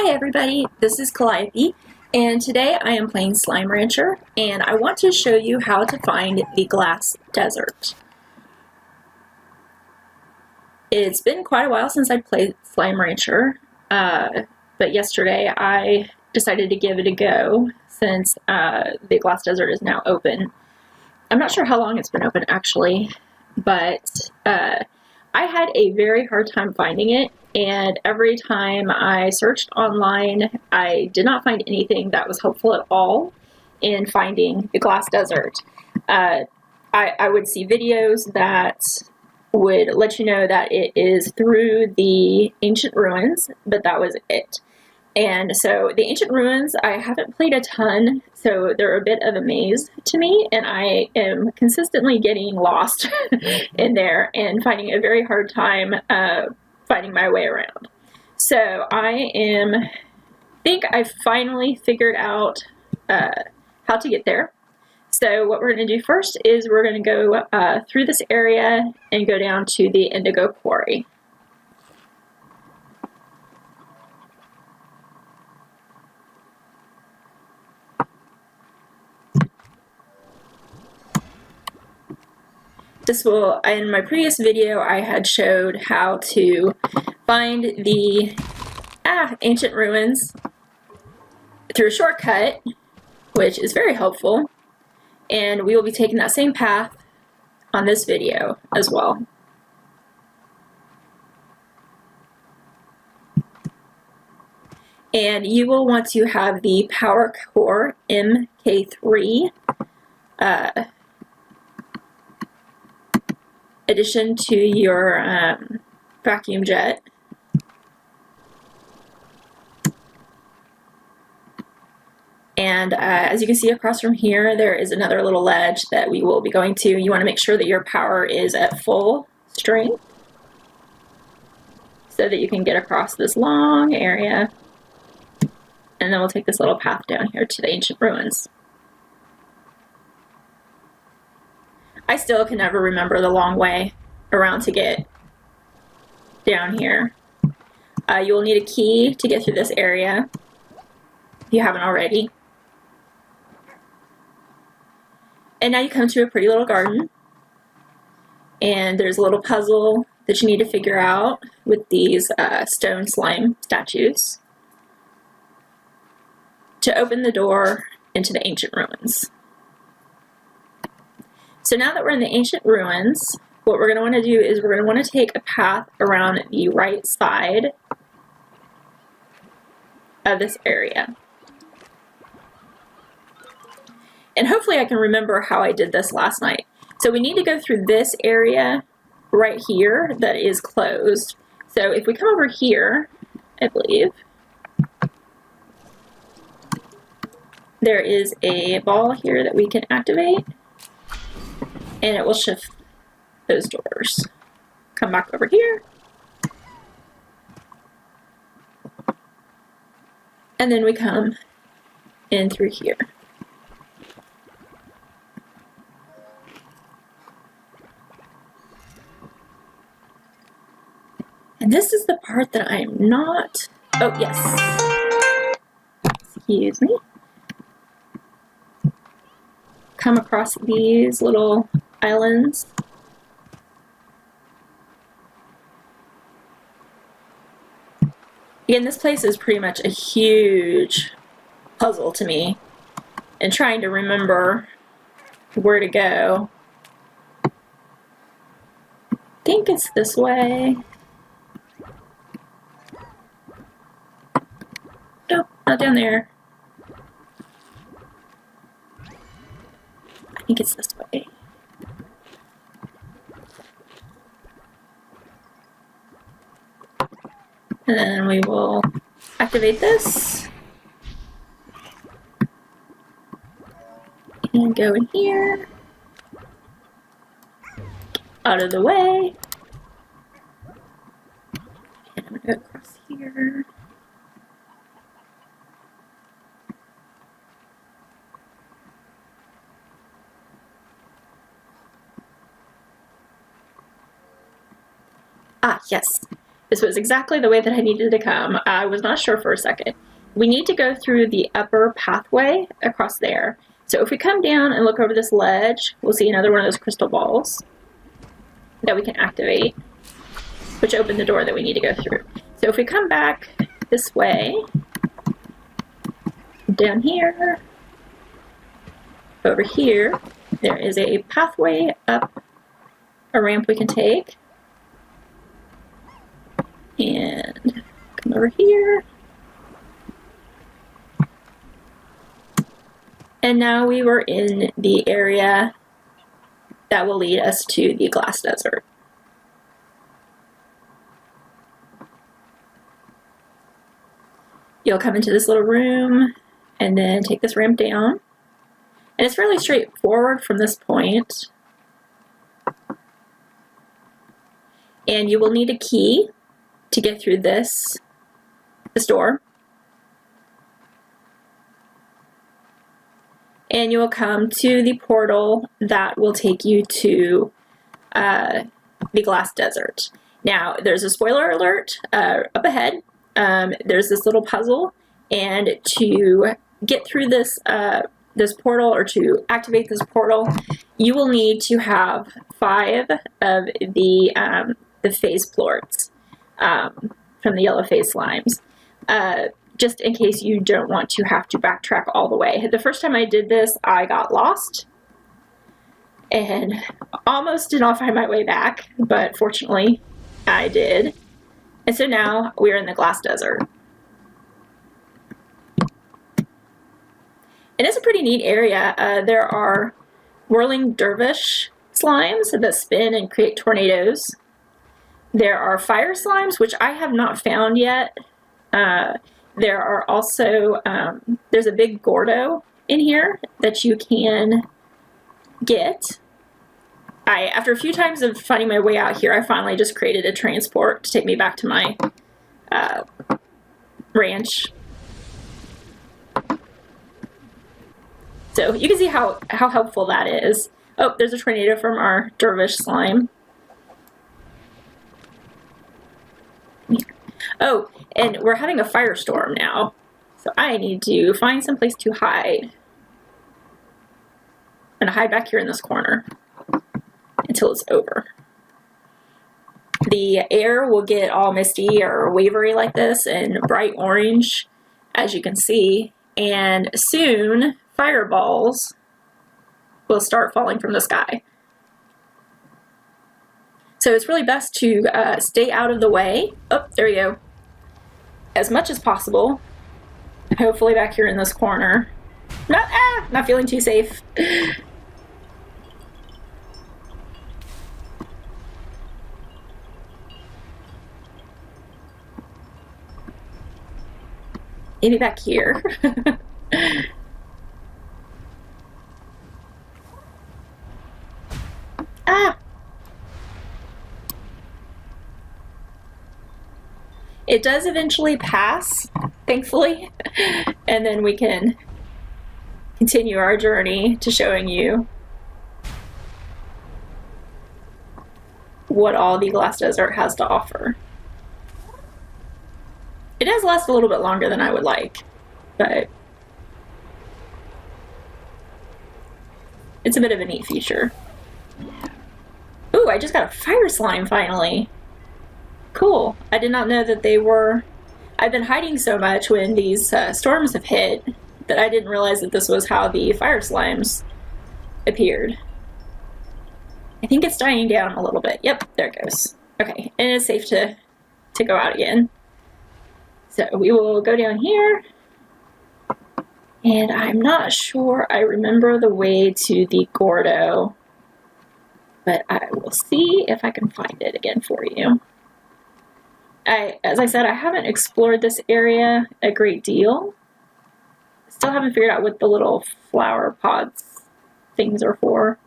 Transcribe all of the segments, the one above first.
Hi everybody, this is Calliope, and today I am playing Slime Rancher, and I want to show you how to find the glass desert. It's been quite a while since I played Slime Rancher, but yesterday I decided to give it a go since the glass desert is now open. I'm not sure how long it's been open actually, but I had a very hard time finding it. And every time I searched online, I did not find anything that was helpful at all in finding the glass desert. I would see videos that would let you know that it is through the ancient ruins, but that was it. And so the ancient ruins, I haven't played a ton, so they're a bit of a maze to me, and I am consistently getting lost in there and finding a very hard time finding my way around. So I think I finally figured out how to get there. So what we're going to do first is we're going to go through this area and go down to the Indigo Quarry. In my previous video, I had showed how to find the ancient ruins through a shortcut, which is very helpful, and we will be taking that same path on this video as well. And you will want to have the Power Core MK3 addition to your vacuum jet. And as you can see across from here, there is another little ledge that we will be going to. You want to make sure that your power is at full strength so that you can get across this long area. And then we'll take this little path down here to the ancient ruins. I still can never remember the long way around to get down here. You will need a key to get through this area if you haven't already. And now you come to a pretty little garden, and there's a little puzzle that you need to figure out with these stone slime statues to open the door into the ancient ruins. So now that we're in the ancient ruins, what we're going to want to do is we're going to want to take a path around the right side of this area. And hopefully I can remember how I did this last night. So we need to go through this area right here that is closed. So if we come over here, I believe, there is a ball here that we can activate, and it will shift those doors. Come back over here. And then we come in through here. And this is the part that I am not... Oh, yes. Excuse me. Come across these little islands. Again, this place is pretty much a huge puzzle to me, and trying to remember where to go. I think it's this way. Nope, not down there. I think it's this way. And then we will activate this. And go in here. Out of the way. And I'm going to go across here. Ah, yes. This was exactly the way that I needed to come. I was not sure for a second. We need to go through the upper pathway across there. So if we come down and look over this ledge, we'll see another one of those crystal balls that we can activate, which open the door that we need to go through. So if we come back this way, down here, over here, there is a pathway up, a ramp we can take. And come over here. And now we were in the area that will lead us to the glass desert. You'll come into this little room and then take this ramp down. And it's fairly straightforward from this point. And you will need a key to get through this door. And you will come to the portal that will take you to the glass desert. Now, there's a spoiler alert up ahead. There's this little puzzle, and to get through this this portal, or to activate this portal, you will need to have 5 of the phase plorts from the yellow phase slimes. Just in case you don't want to have to backtrack all the way. The first time I did this, I got lost and almost did not find my way back, but fortunately I did. And so now we're in the glass desert. And it's a pretty neat area. There are whirling dervish slimes that spin and create tornadoes. There are fire slimes, which I have not found yet. There are also, there's a big Gordo in here that you can get. After a few times of finding my way out here, I finally just created a transport to take me back to my ranch. So you can see how helpful that is. Oh, there's a tornado from our dervish slime. Oh, and we're having a firestorm now, so I need to find some place to hide. I'm gonna hide back here in this corner until it's over. The air will get all misty or wavery like this and bright orange, as you can see, and soon fireballs will start falling from the sky. So it's really best to stay out of the way. Oh, there we go. As much as possible. Hopefully back here in this corner. Not feeling too safe. Maybe back here. It does eventually pass, thankfully, and then we can continue our journey to showing you what all the glass desert has to offer. It does last a little bit longer than I would like, but it's a bit of a neat feature. Ooh, I just got a fire slime finally. Cool. I did not know that they were... I've been hiding so much when these storms have hit that I didn't realize that this was how the fire slimes appeared. I think it's dying down a little bit. Yep, there it goes. Okay, and it's safe to go out again. So we will go down here. And I'm not sure I remember the way to the Gordo, but I will see if I can find it again for you. As I said, I haven't explored this area a great deal. Still haven't figured out what the little flower pods things are for.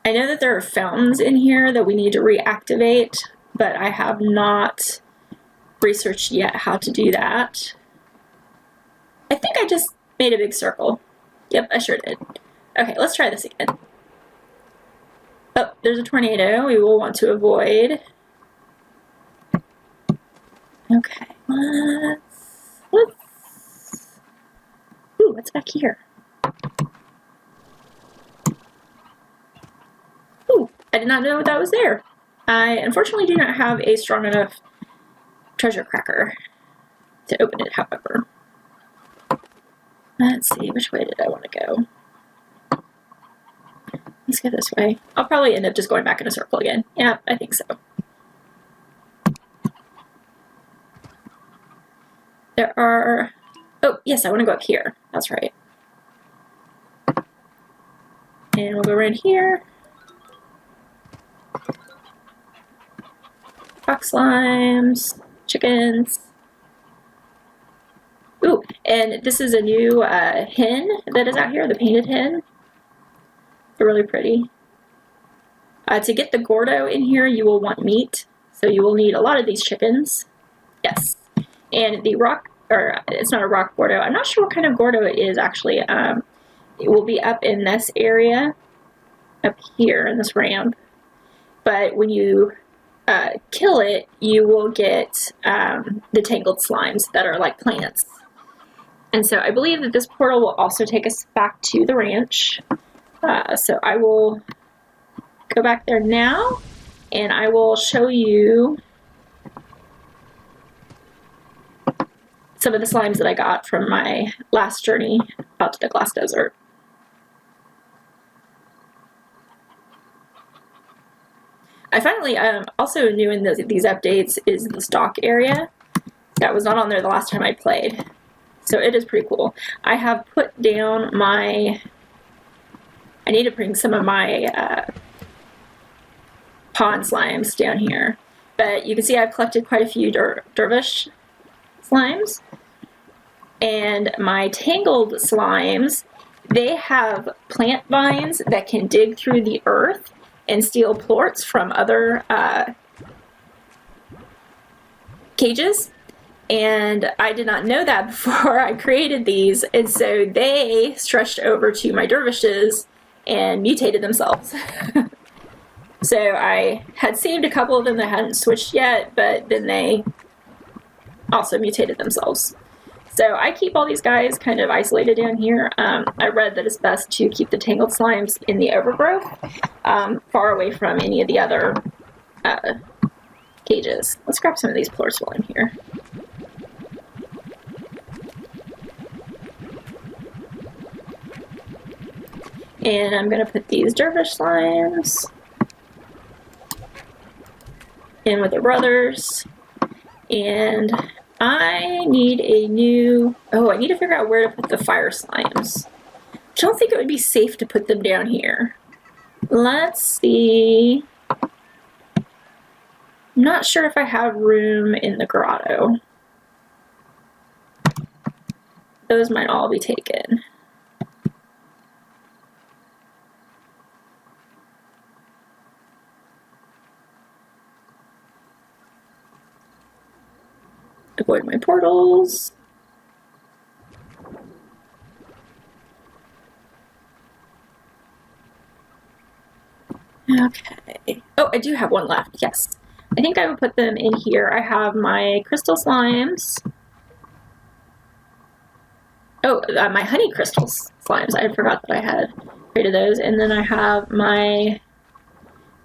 I know that there are fountains in here that we need to reactivate, but I have not researched yet how to do that. I think I just made a big circle. Yep, I sure did. Okay, let's try this again. Oh, there's a tornado we will want to avoid. Okay, let's ooh, what's back here? Ooh, I did not know that was there. I unfortunately do not have a strong enough treasure cracker to open it, however. Let's see, which way did I want to go? Let's go this way. I'll probably end up just going back in a circle again. Yeah, I think so. There are... Oh, yes, I want to go up here. That's right. And we'll go right here. Fox slimes, chickens. Ooh, and this is a new hen that is out here, the painted hen. They're really pretty. To get the Gordo in here, you will want meat. So you will need a lot of these chickens. Yes. And the rock, or it's not a rock Gordo. I'm not sure what kind of Gordo it is, actually. It will be up in this area, up here in this ramp. But when you kill it, you will get the tangled slimes that are like plants. And so I believe that this portal will also take us back to the ranch. So I will go back there now, and I will show you some of the slimes that I got from my last journey out to the glass desert. I finally also new in these updates is the stock area. That was not on there the last time I played. So it is pretty cool. I have put down my... I need to bring some of my pond slimes down here. But you can see I've collected quite a few dervish slimes. And my tangled slimes, they have plant vines that can dig through the earth and steal plorts from other cages. And I did not know that before I created these, and so they stretched over to my dervishes and mutated themselves. So I had saved a couple of them that hadn't switched yet, but then they also mutated themselves. So I keep all these guys kind of isolated down here. I read that it's best to keep the tangled slimes in the overgrowth, far away from any of the other cages. Let's grab some of these plorts while I'm here. And I'm going to put these dervish slimes in with their brothers. And I need a new... Oh, I need to figure out where to put the fire slimes. I don't think it would be safe to put them down here. Let's see. I'm not sure if I have room in the grotto. Those might all be taken. Avoid my portals. Okay. Oh, I do have one left. Yes. I think I would put them in here. I have my crystal slimes. Oh, my honey crystal slimes. I forgot that I had created those. And then I have my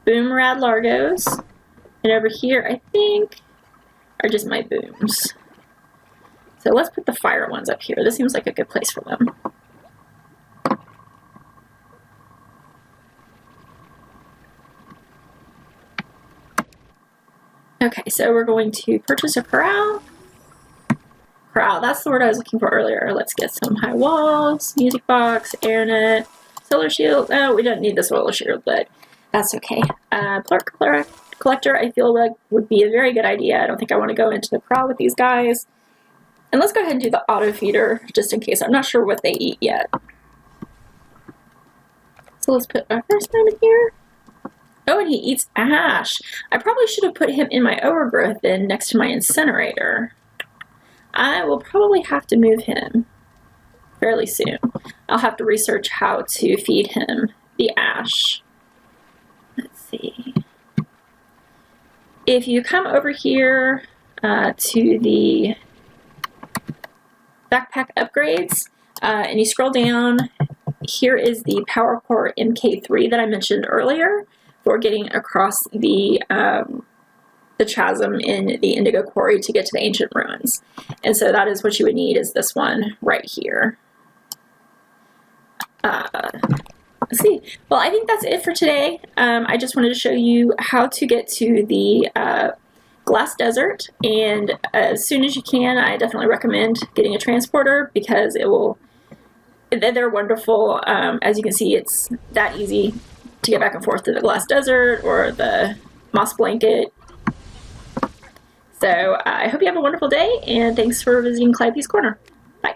boom rad largos. And over here, I think, are just my booms. So let's put the fire ones up here. This seems like a good place for them. Okay, so we're going to purchase a corral. Corral, that's the word I was looking for earlier. Let's get some high walls, music box, airnet, solar shield. Oh, we don't need the solar shield, but that's okay. Plort collector, I feel like would be a very good idea. I don't think I want to go into the corral with these guys. And let's go ahead and do the auto feeder, just in case. I'm not sure what they eat yet. So let's put our first one in here. Oh, and he eats ash. I probably should have put him in my overgrowth then next to my incinerator. I will probably have to move him fairly soon. I'll have to research how to feed him the ash. Let's see. If you come over here to the backpack upgrades and you scroll down, here is the Power Core MK3 that I mentioned earlier for getting across the chasm in the Indigo Quarry to get to the ancient ruins. And so that is what you would need, is this one right here. Let's see. Well, I think that's it for today. I just wanted to show you how to get to the Glass Desert, and as soon as you can, I definitely recommend getting a transporter because they're wonderful. As you can see, it's that easy to get back and forth to the Glass Desert or the Moss Blanket. So I hope you have a wonderful day, and thanks for visiting Calliope's Corner. Bye.